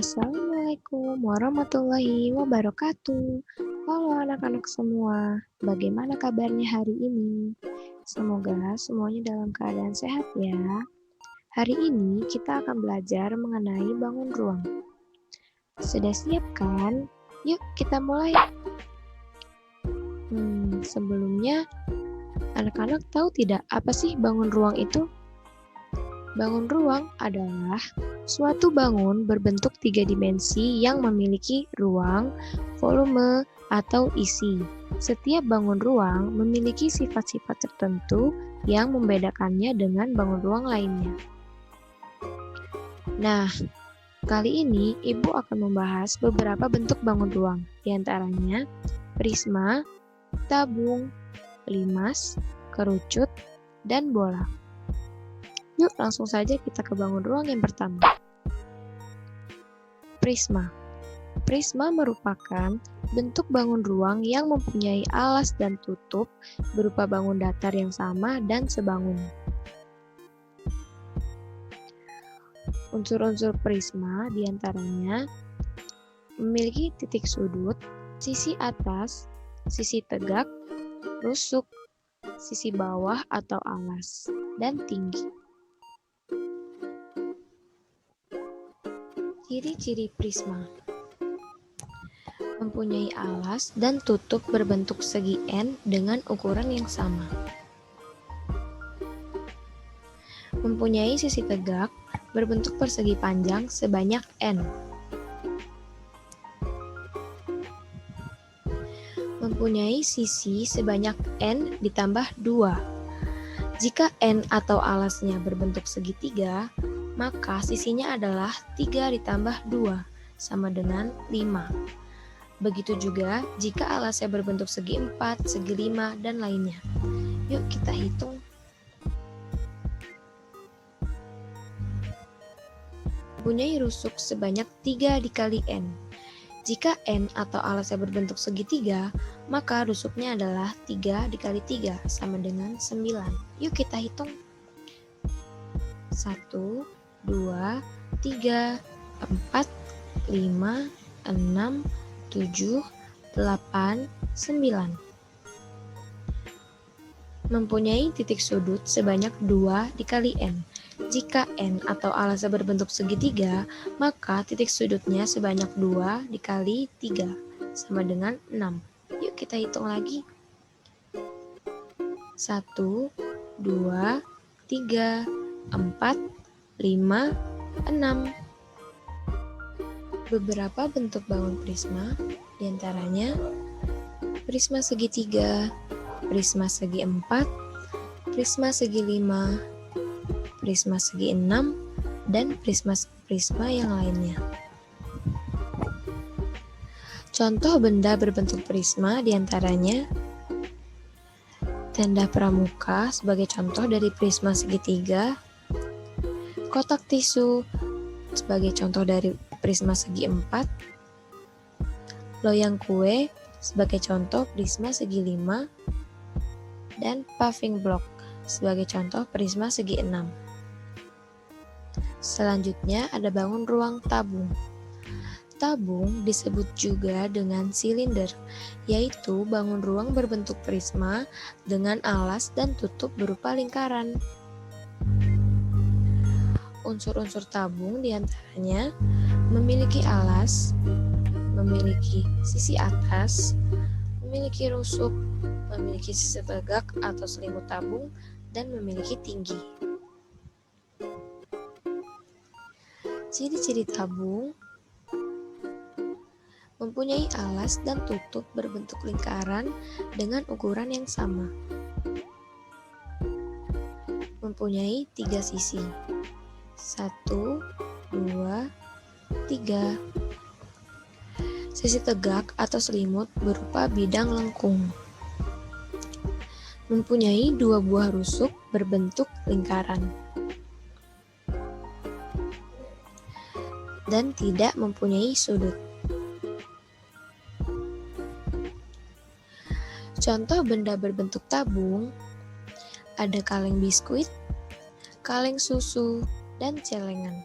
Assalamualaikum warahmatullahi wabarakatuh. Halo anak-anak semua, bagaimana kabarnya hari ini? Semoga semuanya dalam keadaan sehat ya. Hari ini kita akan belajar mengenai bangun ruang. Sudah siap kan? Yuk kita mulai. Sebelumnya, anak-anak tahu tidak apa sih bangun ruang itu? Bangun ruang adalah suatu bangun berbentuk 3 dimensi yang memiliki ruang, volume, atau isi. Setiap bangun ruang memiliki sifat-sifat tertentu yang membedakannya dengan bangun ruang lainnya. Nah, kali ini Ibu akan membahas beberapa bentuk bangun ruang, di antaranya prisma, tabung, limas, kerucut, dan bola. Yuk langsung saja kita ke bangun ruang yang pertama. Prisma. Prisma merupakan bentuk bangun ruang yang mempunyai alas dan tutup berupa bangun datar yang sama dan sebangun. Unsur-unsur prisma diantaranya memiliki titik sudut, sisi atas, sisi tegak, rusuk, sisi bawah atau alas, dan tinggi. Ciri-ciri prisma mempunyai alas dan tutup berbentuk segi N dengan ukuran yang sama. Mempunyai sisi tegak berbentuk persegi panjang sebanyak N. Mempunyai sisi sebanyak N ditambah 2. Jika N atau alasnya berbentuk segitiga, maka sisinya adalah 3 ditambah 2, sama dengan 5. Begitu juga jika alasnya berbentuk segi 4, segi 5, dan lainnya. Yuk kita hitung. Mempunyai rusuk sebanyak 3 dikali N. Jika N atau alasnya berbentuk segitiga, maka rusuknya adalah 3 dikali 3, sama dengan 9. Yuk kita hitung. 1, 2, 3, 4, 5, 6, 7, 8, 9. Mempunyai titik sudut sebanyak 2 dikali N. Jika N atau alasnya berbentuk segitiga, maka titik sudutnya sebanyak 2 dikali 3, sama dengan 6. Yuk kita hitung lagi. 1, 2, 3, 4, 5, 6. Beberapa bentuk bangun prisma, diantaranya prisma segitiga, prisma segi 4, prisma segi 5, prisma segi 6, dan prisma yang lainnya. Contoh benda berbentuk prisma diantaranya tenda pramuka sebagai contoh dari prisma segitiga, kotak tisu sebagai contoh dari prisma segi 4, loyang kue sebagai contoh prisma segi 5, dan paving block sebagai contoh prisma segi 6. Selanjutnya ada bangun ruang tabung. Tabung disebut juga dengan silinder, yaitu bangun ruang berbentuk prisma dengan alas dan tutup berupa lingkaran. Unsur-unsur tabung diantaranya memiliki alas, memiliki sisi atas, memiliki rusuk, memiliki sisi tegak atau selimut tabung, dan memiliki tinggi. Ciri-ciri tabung mempunyai alas dan tutup berbentuk lingkaran dengan ukuran yang sama. Mempunyai 3 sisi. 1, 2, 3. Sisi tegak atau selimut berupa bidang lengkung. Mempunyai 2 buah rusuk berbentuk lingkaran. Dan tidak mempunyai sudut. Contoh benda berbentuk tabung ada kaleng biskuit, kaleng susu, dan celengan.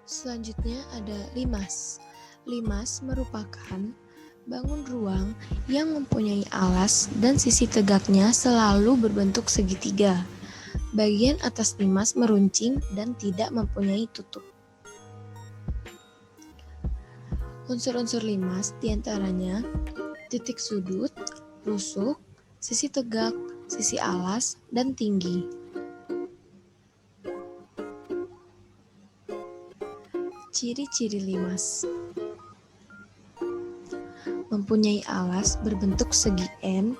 Selanjutnya ada limas. Limas merupakan bangun ruang yang mempunyai alas dan sisi tegaknya selalu berbentuk segitiga. Bagian atas limas meruncing dan tidak mempunyai tutup. Unsur-unsur limas diantaranya titik sudut, rusuk, sisi tegak, sisi alas, dan tinggi. Ciri-ciri limas: mempunyai alas berbentuk segi N,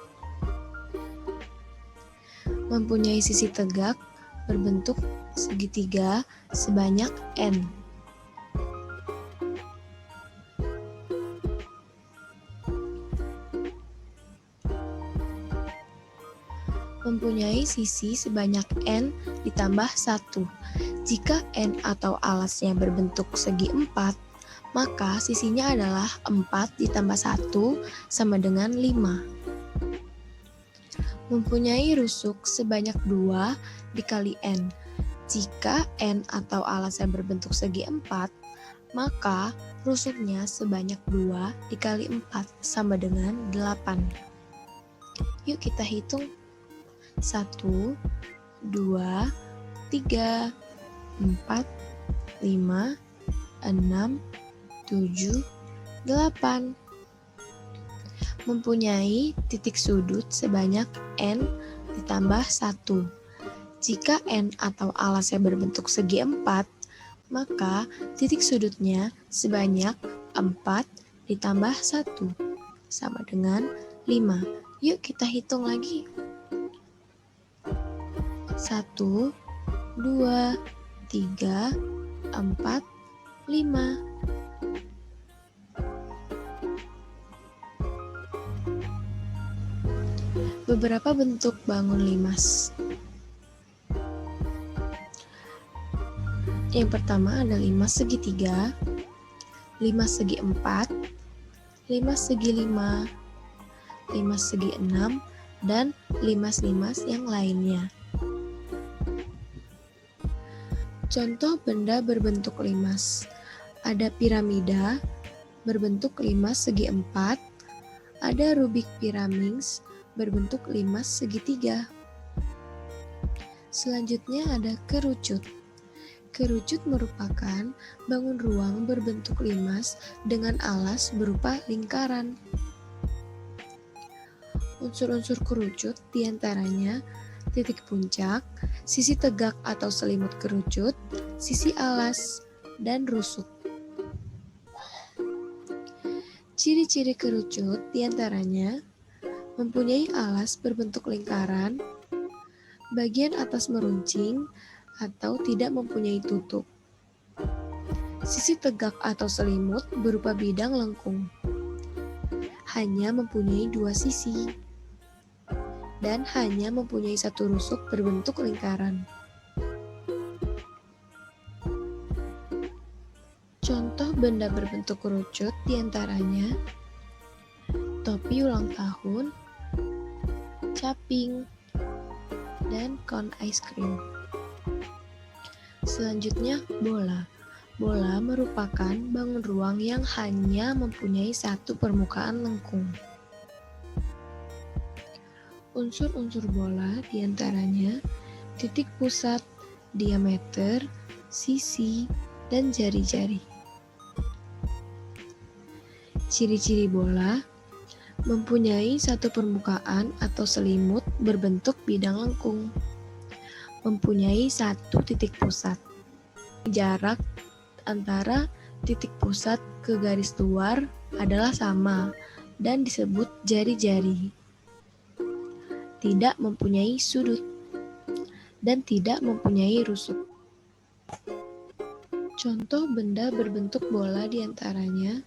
mempunyai sisi tegak berbentuk segitiga sebanyak N. Mempunyai sisi sebanyak N ditambah 1. Jika N atau alasnya berbentuk segi 4, maka sisinya adalah 4 ditambah 1 sama dengan 5. Mempunyai rusuk sebanyak 2 dikali N. Jika N atau alasnya berbentuk segi 4, maka rusuknya sebanyak 2 dikali 4 sama dengan 8. Yuk kita hitung. 1, 2, 3, 4, 5, 6, 7, 8. Mempunyai titik sudut sebanyak N ditambah 1. Jika N atau alasnya berbentuk segi 4, maka titik sudutnya sebanyak 4 ditambah 1 sama dengan 5. Yuk kita hitung lagi. 1, 2, 3, 4, 5. Beberapa bentuk bangun limas. Yang pertama ada limas segitiga, limas segi 4, limas segi 5, limas segi 6, dan limas-limas yang lainnya. Contoh benda berbentuk limas. Ada piramida berbentuk limas segi 4, ada rubik piramings berbentuk limas segitiga. Selanjutnya ada kerucut. Kerucut merupakan bangun ruang berbentuk limas dengan alas berupa lingkaran. Unsur-unsur kerucut diantaranya titik puncak, sisi tegak atau selimut kerucut, sisi alas, dan rusuk. Ciri-ciri kerucut diantaranya mempunyai alas berbentuk lingkaran, bagian atas meruncing atau tidak mempunyai tutup. Sisi tegak atau selimut berupa bidang lengkung, hanya mempunyai 2 sisi, dan hanya mempunyai 1 rusuk berbentuk lingkaran. Contoh benda berbentuk kerucut diantaranya topi ulang tahun, caping, dan kon ice cream. Selanjutnya bola. Bola merupakan bangun ruang yang hanya mempunyai 1 permukaan lengkung. Unsur-unsur bola diantaranya titik pusat, diameter, sisi, dan jari-jari. Ciri-ciri bola: mempunyai 1 permukaan atau selimut berbentuk bidang lengkung, mempunyai 1 titik pusat. Jarak antara titik pusat ke garis luar adalah sama dan disebut jari-jari. Tidak mempunyai sudut dan tidak mempunyai rusuk. Contoh benda berbentuk bola diantaranya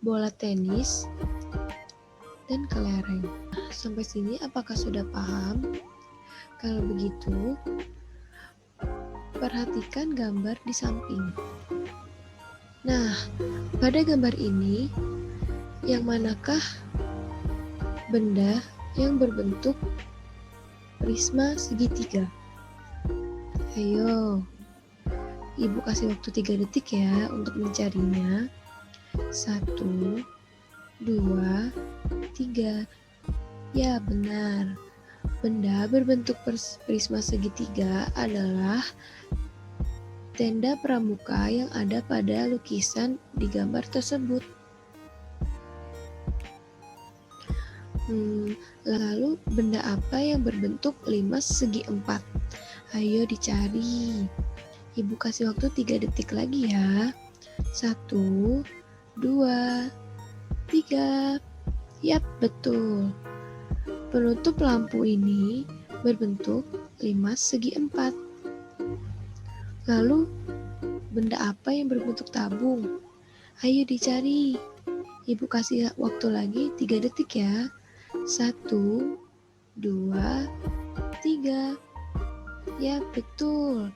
bola tenis dan kelereng. Sampai sini apakah sudah paham? Kalau begitu, perhatikan gambar di samping. Nah, pada gambar ini, yang manakah benda yang berbentuk prisma segitiga? Ayo, Ibu kasih waktu 3 detik ya untuk mencarinya. 1, 2, 3. Ya, benar. Benda berbentuk prisma segitiga adalah tenda pramuka yang ada pada lukisan di gambar tersebut. Lalu benda apa yang berbentuk 5 segi 4? Ayo dicari. Ibu kasih waktu 3 detik lagi ya. 1, 2, 3. Yap, betul. Penutup lampu ini berbentuk 5 segi 4. Lalu, benda apa yang berbentuk tabung? Ayo dicari. Ibu kasih waktu lagi 3 detik ya. 1, 2, 3. Ya, betul.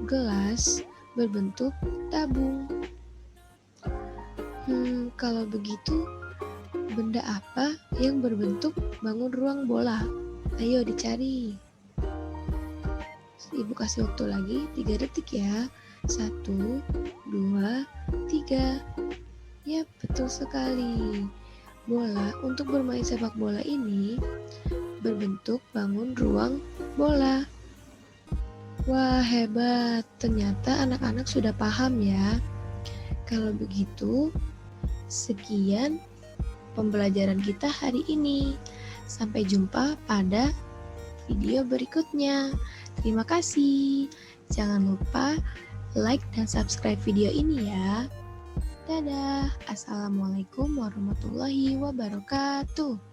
Gelas berbentuk tabung. Kalau begitu, benda apa yang berbentuk bangun ruang bola? Ayo dicari. Ibu kasih waktu lagi 3 detik ya. 1, 2, 3. Ya, betul sekali. Bola untuk bermain sepak bola ini berbentuk bangun ruang bola. Wah, hebat. Ternyata anak-anak sudah paham ya. Kalau begitu, sekian pembelajaran kita hari ini. Sampai jumpa pada video berikutnya. Terima kasih. Jangan lupa like dan subscribe video ini ya. Dadah. Assalamualaikum warahmatullahi wabarakatuh.